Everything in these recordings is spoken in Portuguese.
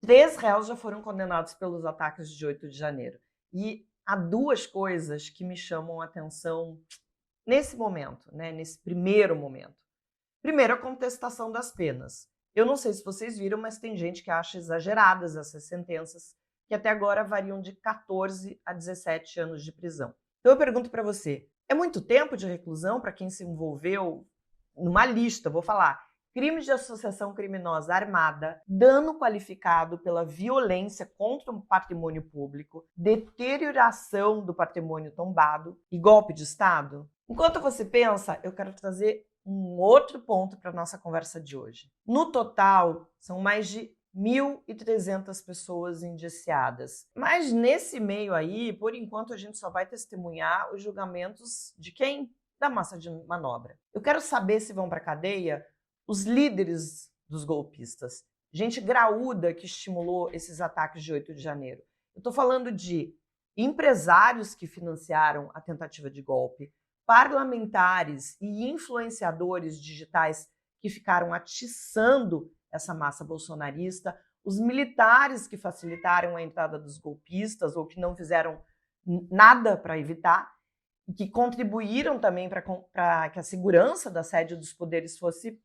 3 réus já foram condenados pelos ataques de 8 de janeiro. E há 2 coisas que me chamam a atenção nesse momento, né, nesse primeiro momento. Primeiro, a contestação das penas. Eu não sei se vocês viram, mas tem gente que acha exageradas essas sentenças, que até agora variam de 14 a 17 anos de prisão. Então eu pergunto para você, é muito tempo de reclusão para quem se envolveu numa lista, vou falar, crimes de associação criminosa armada, dano qualificado pela violência contra o patrimônio público, deterioração do patrimônio tombado e golpe de Estado? Enquanto você pensa, eu quero trazer um outro ponto para a nossa conversa de hoje. No total, são mais de 1.300 pessoas indiciadas. Mas nesse meio aí, por enquanto, a gente só vai testemunhar os julgamentos de quem? Da massa de manobra. Eu quero saber se vão para a cadeia os líderes dos golpistas, gente graúda que estimulou esses ataques de 8 de janeiro. Eu estou falando de empresários que financiaram a tentativa de golpe, parlamentares e influenciadores digitais que ficaram atiçando essa massa bolsonarista, os militares que facilitaram a entrada dos golpistas ou que não fizeram nada para evitar, e que contribuíram também para que a segurança da sede dos poderes fosse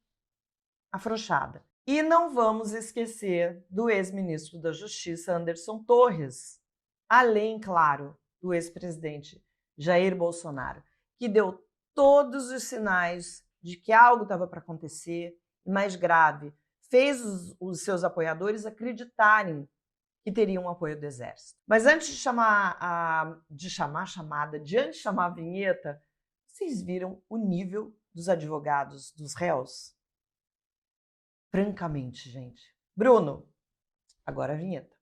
afrouxada. E não vamos esquecer do ex-ministro da Justiça, Anderson Torres, além, claro, do ex-presidente Jair Bolsonaro, que deu todos os sinais de que algo estava para acontecer, e mais grave, fez os seus apoiadores acreditarem que teriam o apoio do Exército. Mas antes de chamar a vinheta, vocês viram o nível dos advogados dos réus? Francamente, gente. Bruno, agora a vinheta.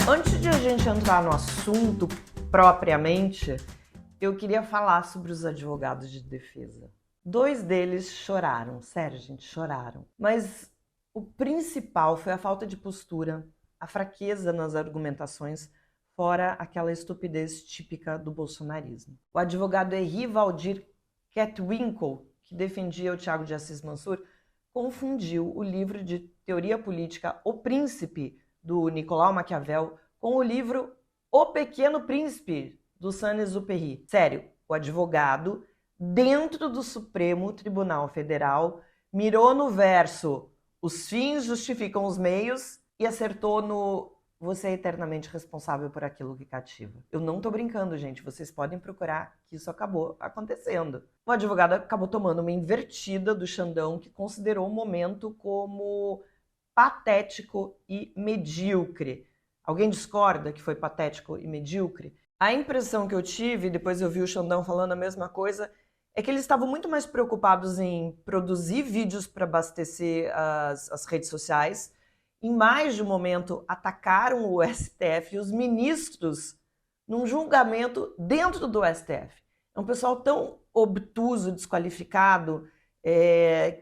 Antes de a gente entrar no assunto propriamente, eu queria falar sobre os advogados de defesa. 2 deles choraram, sério, gente, choraram. Mas o principal foi a falta de postura, a fraqueza nas argumentações, fora aquela estupidez típica do bolsonarismo. O advogado Henri Valdir Ketwinkle, que defendia o Thiago de Assis Mansur, confundiu o livro de teoria política O Príncipe, do Nicolau Maquiavel, com o livro O Pequeno Príncipe, do Saint-Exupéry. Sério, o advogado, dentro do Supremo Tribunal Federal, mirou no verso os fins justificam os meios e acertou no você é eternamente responsável por aquilo que cativa. Eu não tô brincando, gente, vocês podem procurar que isso acabou acontecendo. O advogado acabou tomando uma invertida do Xandão, que considerou o momento como patético e medíocre. Alguém discorda que foi patético e medíocre? A impressão que eu tive, depois eu vi o Xandão falando a mesma coisa, é que eles estavam muito mais preocupados em produzir vídeos para abastecer as redes sociais. Em mais de um momento, atacaram o STF e os ministros num julgamento dentro do STF. É um pessoal tão obtuso, desqualificado,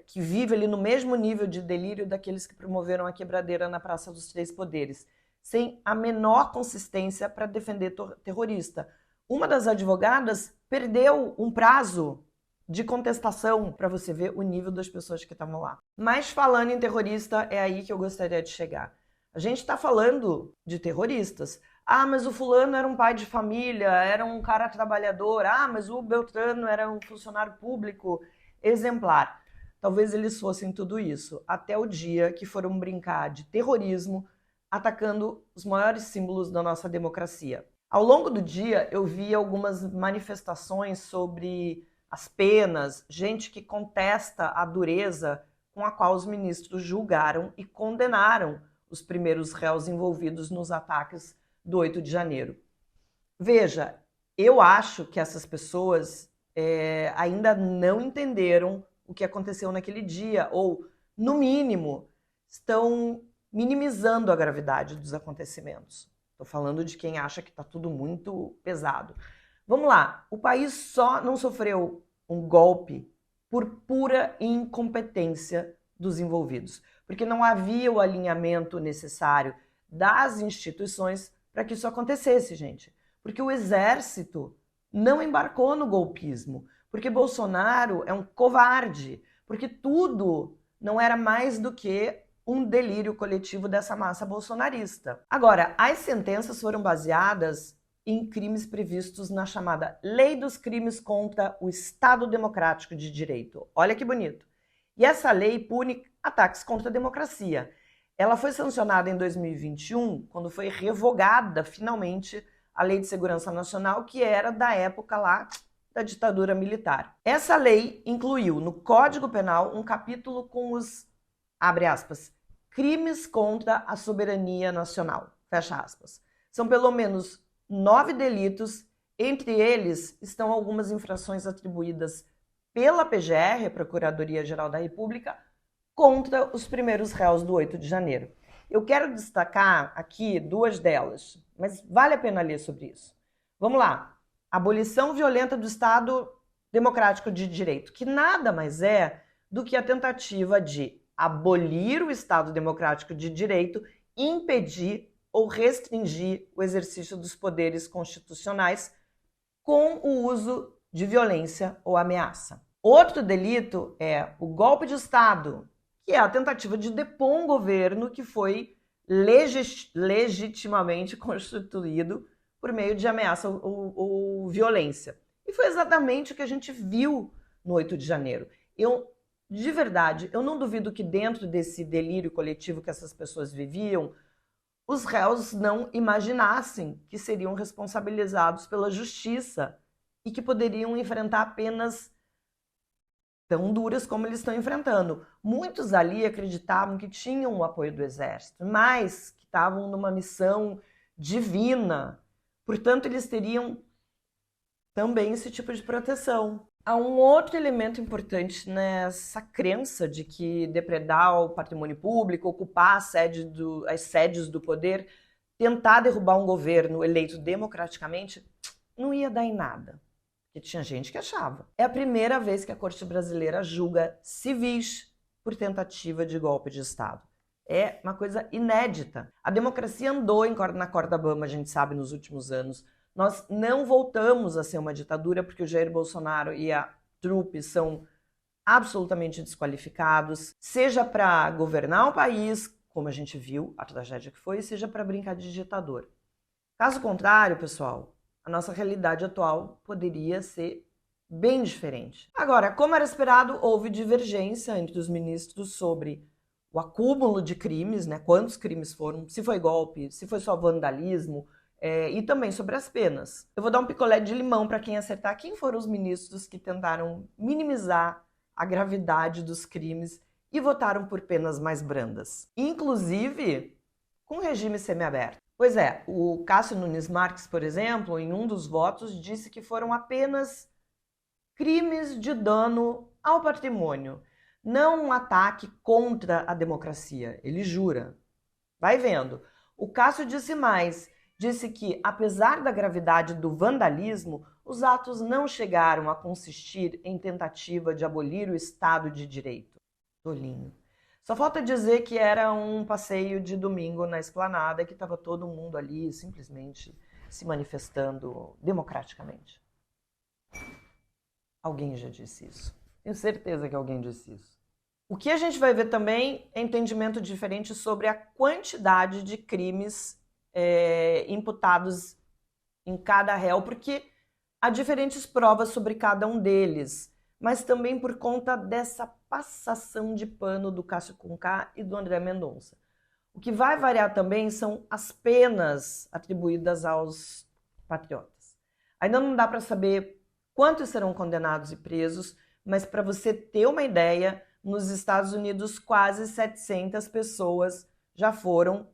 que vive ali no mesmo nível de delírio daqueles que promoveram a quebradeira na Praça dos Três Poderes, sem a menor consistência para defender terrorista. Uma das advogadas perdeu um prazo de contestação para você ver o nível das pessoas que estavam lá. Mas falando em terrorista, é aí que eu gostaria de chegar. A gente está falando de terroristas. Ah, mas o fulano era um pai de família, era um cara trabalhador. Ah, mas o Beltrano era um funcionário público exemplar. Talvez eles fossem tudo isso, até o dia que foram brincar de terrorismo, atacando os maiores símbolos da nossa democracia. Ao longo do dia, eu vi algumas manifestações sobre as penas, gente que contesta a dureza com a qual os ministros julgaram e condenaram os primeiros réus envolvidos nos ataques do 8 de janeiro. Veja, eu acho que essas pessoas ainda não entenderam o que aconteceu naquele dia, ou, no mínimo, estão minimizando a gravidade dos acontecimentos. Estou falando de quem acha que está tudo muito pesado. Vamos lá, o país só não sofreu um golpe por pura incompetência dos envolvidos, porque não havia o alinhamento necessário das instituições para que isso acontecesse, gente. porque o exército não embarcou no golpismo, porque Bolsonaro é um covarde, porque tudo não era mais do que um delírio coletivo dessa massa bolsonarista. Agora, as sentenças foram baseadas em crimes previstos na chamada Lei dos Crimes contra o Estado Democrático de Direito. Olha que bonito. E essa lei pune ataques contra a democracia. Ela foi sancionada em 2021, quando foi revogada finalmente a Lei de Segurança Nacional, que era da época lá da ditadura militar. Essa lei incluiu no Código Penal um capítulo com os, abre aspas, crimes contra a soberania nacional, fecha aspas. São pelo menos 9 delitos, entre eles estão algumas infrações atribuídas pela PGR, Procuradoria-Geral da República, contra os primeiros réus do 8 de janeiro. Eu quero destacar aqui 2 delas, mas vale a pena ler sobre isso. Vamos lá. Abolição violenta do Estado Democrático de Direito, que nada mais é do que a tentativa de abolir o Estado Democrático de Direito e impedir ou restringir o exercício dos poderes constitucionais com o uso de violência ou ameaça. Outro delito é o golpe de Estado, que é a tentativa de depor um governo que foi legitimamente constituído por meio de ameaça ou violência. E foi exatamente o que a gente viu no 8 de janeiro. De verdade, eu não duvido que dentro desse delírio coletivo que essas pessoas viviam, os réus não imaginassem que seriam responsabilizados pela justiça e que poderiam enfrentar penas tão duras como eles estão enfrentando. Muitos ali acreditavam que tinham o apoio do exército, mas que estavam numa missão divina. Portanto, eles teriam também esse tipo de proteção. Há um outro elemento importante nessa crença de que depredar o patrimônio público, ocupar as sedes do poder, tentar derrubar um governo eleito democraticamente, não ia dar em nada. Porque tinha gente que achava. É a primeira vez que a Corte Brasileira julga civis por tentativa de golpe de Estado. É uma coisa inédita. A democracia andou na corda bamba, a gente sabe, nos últimos anos. Nós não voltamos a ser uma ditadura porque o Jair Bolsonaro e a trupe são absolutamente desqualificados, seja para governar o país, como a gente viu, a tragédia que foi, seja para brincar de ditador. Caso contrário, pessoal, a nossa realidade atual poderia ser bem diferente. Agora, como era esperado, houve divergência entre os ministros sobre o acúmulo de crimes, né? Quantos crimes foram, se foi golpe, se foi só vandalismo, e também sobre as penas. Eu vou dar um picolé de limão para quem acertar quem foram os ministros que tentaram minimizar a gravidade dos crimes e votaram por penas mais brandas, inclusive com regime semiaberto. Pois é, o Cássio Nunes Marques, por exemplo, em um dos votos disse que foram apenas crimes de dano ao patrimônio, não um ataque contra a democracia. Ele jura. Vai vendo. O Cássio disse mais. Disse que, apesar da gravidade do vandalismo, os atos não chegaram a consistir em tentativa de abolir o Estado de Direito. Tolinho. Só falta dizer que era um passeio de domingo na esplanada, que estava todo mundo ali simplesmente se manifestando democraticamente. Alguém já disse isso. Tenho certeza que alguém disse isso. O que a gente vai ver também é entendimento diferente sobre a quantidade de crimes imputados em cada réu, porque há diferentes provas sobre cada um deles, mas também por conta dessa passação de pano do Cássio Conká e do André Mendonça. O que vai variar também são as penas atribuídas aos patriotas. Ainda não dá para saber quantos serão condenados e presos, mas para você ter uma ideia, nos Estados Unidos quase 700 pessoas já foram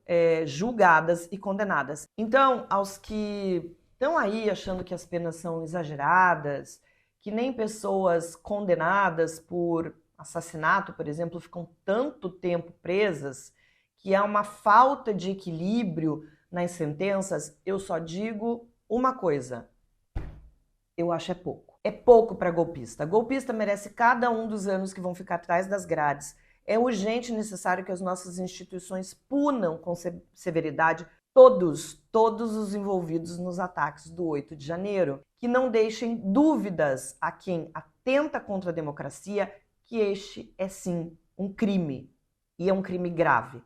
julgadas e condenadas. Então, aos que estão aí achando que as penas são exageradas, que nem pessoas condenadas por assassinato, por exemplo, ficam tanto tempo presas, que há uma falta de equilíbrio nas sentenças, eu só digo uma coisa: eu acho é pouco. É pouco para golpista. Golpista merece cada um dos anos que vão ficar atrás das grades. É urgente e necessário que as nossas instituições punam com severidade todos os envolvidos nos ataques do 8 de janeiro, que não deixem dúvidas a quem atenta contra a democracia que este é sim um crime, e é um crime grave.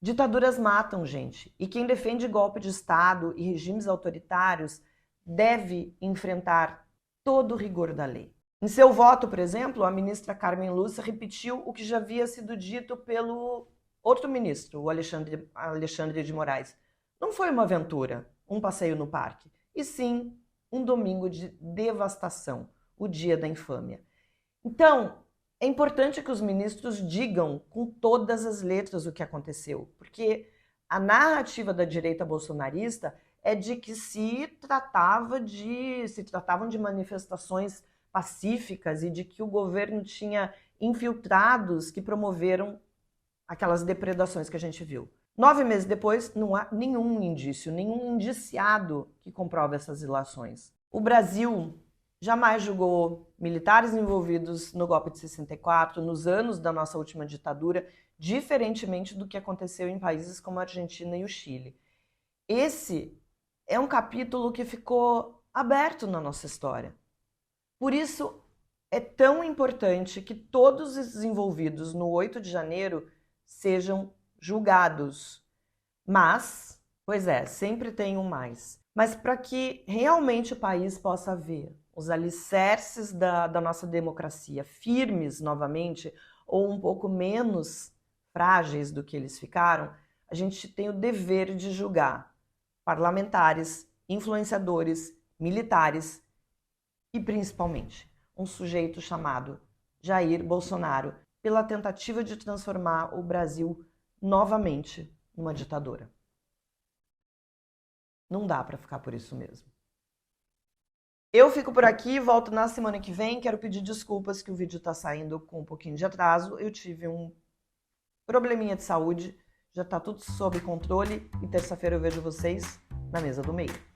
Ditaduras matam, gente, e quem defende golpe de Estado e regimes autoritários deve enfrentar todo o rigor da lei. Em seu voto, por exemplo, a ministra Carmen Lúcia repetiu o que já havia sido dito pelo outro ministro, o Alexandre de Moraes. Não foi uma aventura, um passeio no parque, e sim um domingo de devastação, o dia da infâmia. Então, é importante que os ministros digam com todas as letras o que aconteceu, porque a narrativa da direita bolsonarista é de que se tratavam de manifestações pacíficas e de que o governo tinha infiltrados que promoveram aquelas depredações que a gente viu. 9 meses depois, não há nenhum indício, nenhum indiciado que comprove essas ilações. O Brasil jamais julgou militares envolvidos no golpe de 64, nos anos da nossa última ditadura, diferentemente do que aconteceu em países como a Argentina e o Chile. Esse é um capítulo que ficou aberto na nossa história. Por isso, é tão importante que todos os envolvidos no 8 de janeiro sejam julgados. Mas, pois é, sempre tem um mais. Mas para que realmente o país possa ver os alicerces da nossa democracia firmes novamente, ou um pouco menos frágeis do que eles ficaram, a gente tem o dever de julgar parlamentares, influenciadores, militares e, principalmente, um sujeito chamado Jair Bolsonaro, pela tentativa de transformar o Brasil novamente numa ditadura. Não dá para ficar por isso mesmo. Eu fico por aqui, volto na semana que vem. Quero pedir desculpas que o vídeo está saindo com um pouquinho de atraso. Eu tive um probleminha de saúde, já está tudo sob controle e terça-feira eu vejo vocês na mesa do meio.